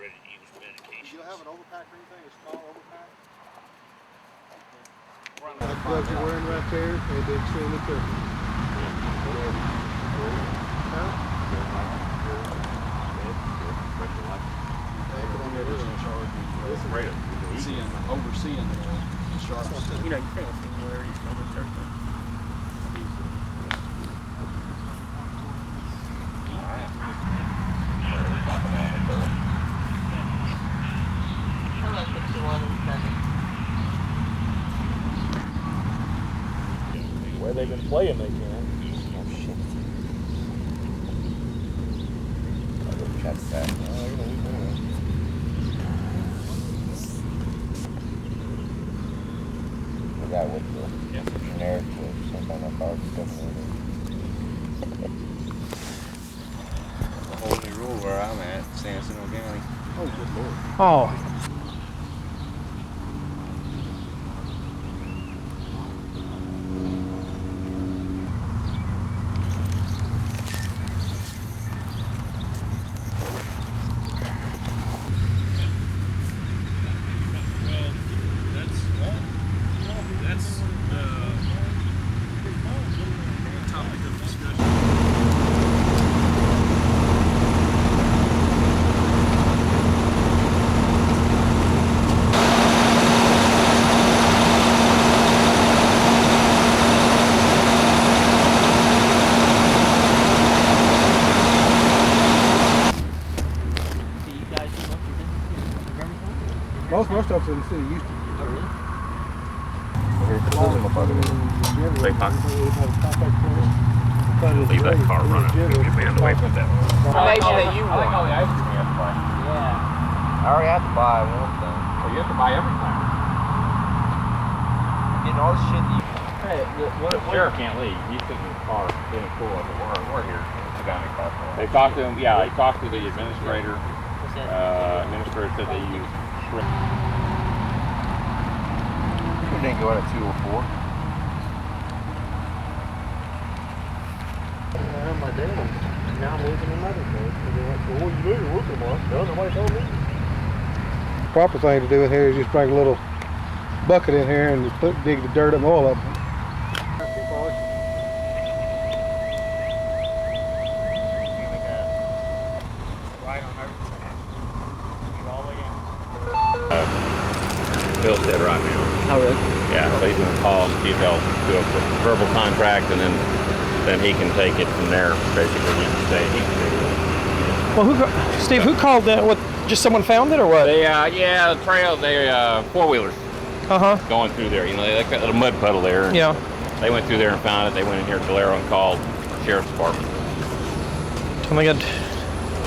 ready to use medication. Do you have an overpack or anything? A small overpack? That glove you're wearing right there, they've been extremely careful. Overseeing the sharps. You know, you can't see where he's going to everything. Where they've been playing, they can. Oh shit. I'll go check that. Forgot what the generic was. Some kind of hard stuff in it. A whole new rule where I'm at, San Jacinto County. Oh, good lord. Oh. Most stuff's in the city used to. Here's the motherfucker. Leave that car running. Get your band away from that. Information that you want. all the ice cream you have to buy. I already have to buy one thing. Well, you have to buy everything. Getting all the shit that you... Hey, the sheriff can't leave. He's sitting in the car, in the pool. We're here. The guy in the car. They talked to him. Yeah, they talked to the administrator. Administrator said they used shrimp. You didn't go out at 204. My dad. Now I'm losing another place. They're like, well, what are you moving with them on? No, nobody told me. The proper thing to do in here is just bring a little bucket in here and just dig the dirt and oil up. Bill's dead right now. Oh, really? Yeah, so he's going to call and see if they'll do a verbal contract, and then he can take it from there. Basically, he can stay. Well, Steve, who called that? What? Just someone found it, or what? They, yeah, the trail. They four-wheelers going through there. You know, they got a little mud puddle there. And Yeah. They went through there and found it. They went in here to Galero and called the sheriff's department. Oh my God.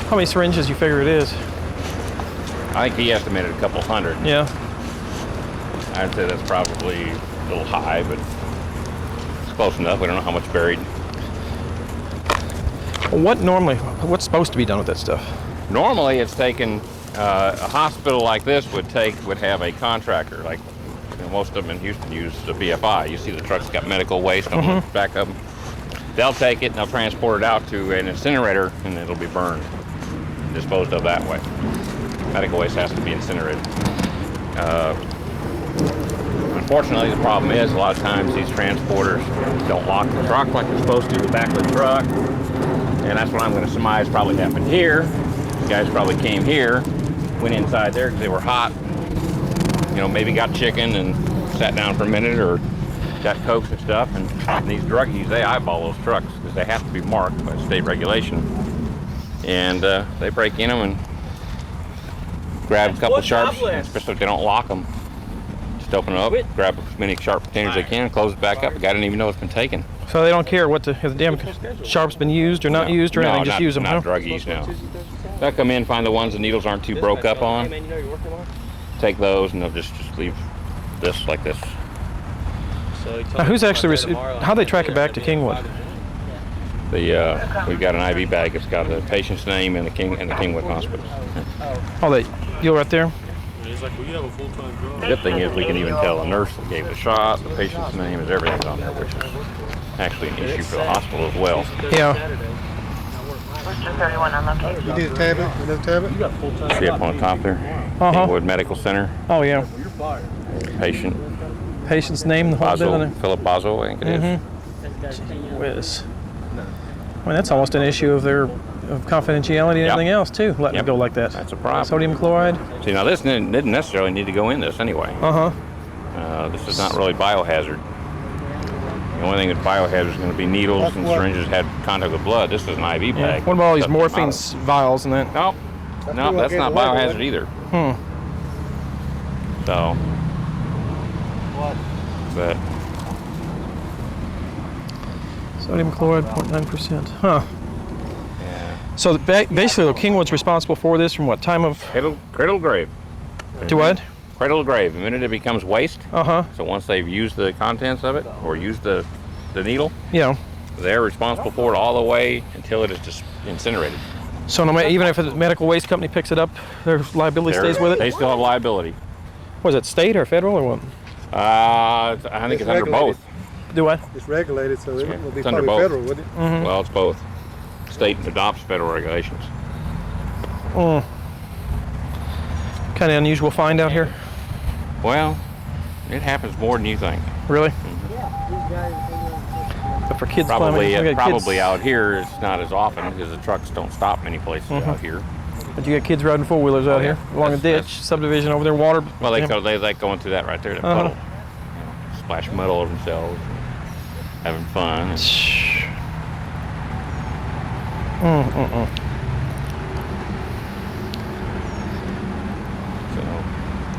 How many syringes you figure it is? I think he estimated a couple hundred. Yeah. I'd say that's probably a little high, but it's close enough. We don't know how much buried. What's supposed to be done with that stuff? Normally, it's taken. A hospital like this would have a contractor. Like, you know, most of them in Houston use the BFI. You see the trucks got medical waste on the back of them. They'll take it and they'll transport it out to an incinerator, and it'll be burned, disposed of that way. Medical waste has to be incinerated. Unfortunately, the problem is a lot of times these transporters don't lock the truck like they're supposed to, the back of the truck. And that's what I'm going to surmise probably happened here. The guys probably came here, went inside there because they were hot. You know, maybe got chicken and sat down for a minute, or got Cokes and stuff. And these druggies, they eyeball those trucks because they have to be marked by state regulation. And they break in them and grab a couple of sharps, especially if they don't lock them. Just open it up, grab as many sharp containers as they can, close it back up. The guy didn't even know it's been taken. So they don't care if the damn sharp's been used or not used or anything, just use them, not druggies, no. They'll come in, find the ones the needles aren't too broke up on, take those, and they'll just leave this like this. Who's actually, how they track it back to Kingwood? We've got an IV bag. It's got the patient's name and the Kingwood Hospital. Oh, that deal right there? He's like, well, you have a full-time job. The good thing is we can even tell the nurse that gave the shot, the patient's name, is everything's on there, which is actually an issue for the hospital as well. Yeah. SH241 on location. You need a tablet? Another tablet? See up on the top there? Kingwood Medical Center. Oh, yeah. Patient. Patient's name, the whole bit on Basil, it. Philip Basil, I think it is. Whiz. I mean, that's almost an issue of their confidentiality and everything else, too, letting it go like that. That's a problem. Sodium chloride. See, now this didn't necessarily need to go in this anyway. This is not really biohazard. The only thing that's biohazard is going to be needles and syringes had contact with blood. This is an IV bag. What about all these morphine vials and that? No, that's not biohazard either. So, but Sodium chloride, 0.9%. Huh. yeah, So basically, Kingwood's responsible for this from what time of? cradle grave. To what? Cradle grave. The minute it becomes waste. So once they've used the contents of it or used the needle, yeah. they're responsible for it all the way until it is just incinerated. So no matter, even if a medical waste company picks it up, their liability stays with it? They still have liability. Was it state or federal or what? I think it's under both. Do what? It's regulated, so it will be It's under probably both. federal, wouldn't it? Well, it's both. State adopts federal regulations. Kind of unusual find out here. Well, it happens more than you think. Really? But for kids Probably, climbing, probably out here it's not as often because the trucks don't stop many places out here. But you got kids riding four-wheelers out here along a ditch, subdivision over there, water. Well, they like going through that right there, that puddle. Splash mud all over themselves, having fun.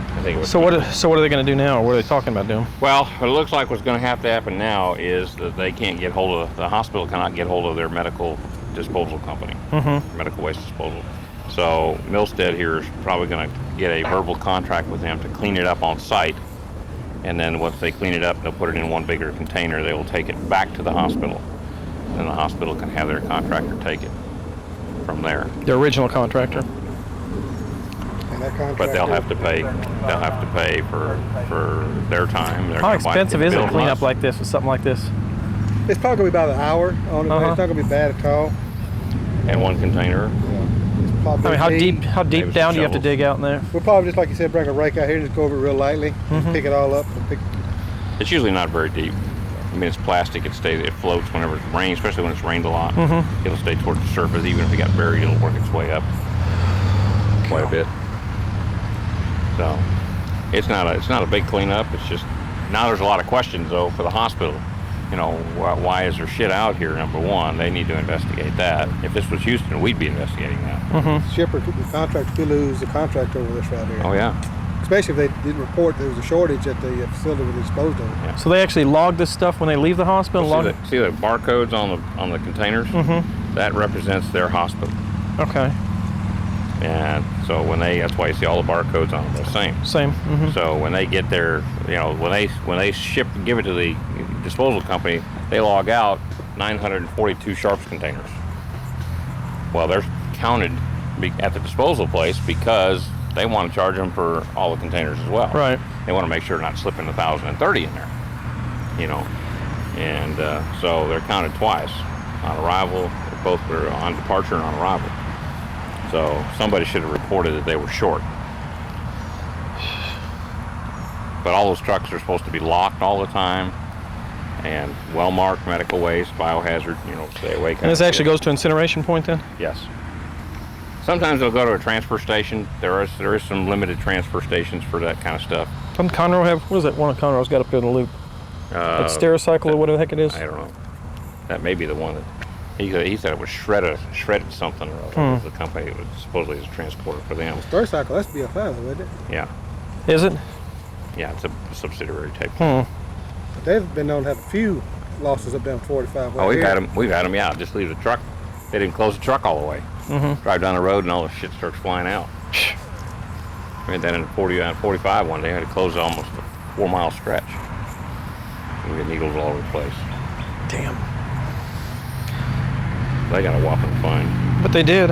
I think it was So what are they going to do now? What are they talking about doing? Well, what it looks like what's going to have to happen now is that they can't get hold of, the hospital cannot get hold of their medical disposal company, medical waste disposal. So Milstead here is probably going to get a verbal contract with them to clean it up on site. And then once they clean it up, they'll put it in one bigger container. They will take it back to the hospital. And the hospital can have their contractor take it from there. The original contractor. And that contractor, But they'll have to pay. They'll have to pay for their time. They're How gonna buy- expensive is it to build clean us. up like this with something like this? it's probably going to be about an hour on it, but it's not going to be bad at all. And one container. Probably I mean, how deep Maybe down some do you have to shovels. dig out in there? We'll probably, just like you said, bring a rake out here and just go over it real lightly, just pick it all up. And pick, It's usually not very deep. I mean, it's plastic. It floats whenever it rains, especially when it's rained a lot. It'll stay towards the surface. Even if it got buried, it'll work its way up quite a bit. So it's not a big cleanup. It's just now there's a lot of questions though for the hospital. You know, why is there shit out here? Number one, they need to investigate that. If this was Houston, we'd be investigating that. shipper, the contractor could lose the contract over this right here. Oh yeah. Especially if they didn't report there was a shortage at the facility where they disposed of it. Yeah. So they actually log this stuff when they leave the hospital? See the barcodes on the containers? That represents their hospital. Okay. And so that's why you see all the barcodes on them the same. Same. So when they get their, when they ship and give it to the disposal company, they log out 942 sharps containers. Well, they're counted at the disposal place because they want to charge them for all the containers as well. Right. They want to make sure they're not slipping 1,030 in there, And so they're counted twice on arrival. Both were on departure and on arrival. So somebody should have reported that they were short. But all those trucks are supposed to be locked all the time and well-marked medical waste, biohazard, stay away. And this actually goes to incineration point then? Yes. Sometimes they'll go to a transfer station. There is some limited transfer stations for that kind of stuff. Doesn't Conroe have, what is that one of Conroe's got up in the loop? Like Stericycle or whatever the heck it is? I don't know. That may be the one that he said it was shredded something or other. The company was supposedly a transporter for them. Stericycle, that's BFI, wouldn't it? Yeah. Is it? Yeah, it's a subsidiary type. But they've been known to have a few losses up down 45. Oh, we've had them. Yeah, just leave the truck. They didn't close the truck all the way. Drive down the road and all the shit starts flying out. We had that in 45 one day. I had to close almost a 4-mile stretch. We had needles all over the place. Damn. They got a whopping fine. But they did.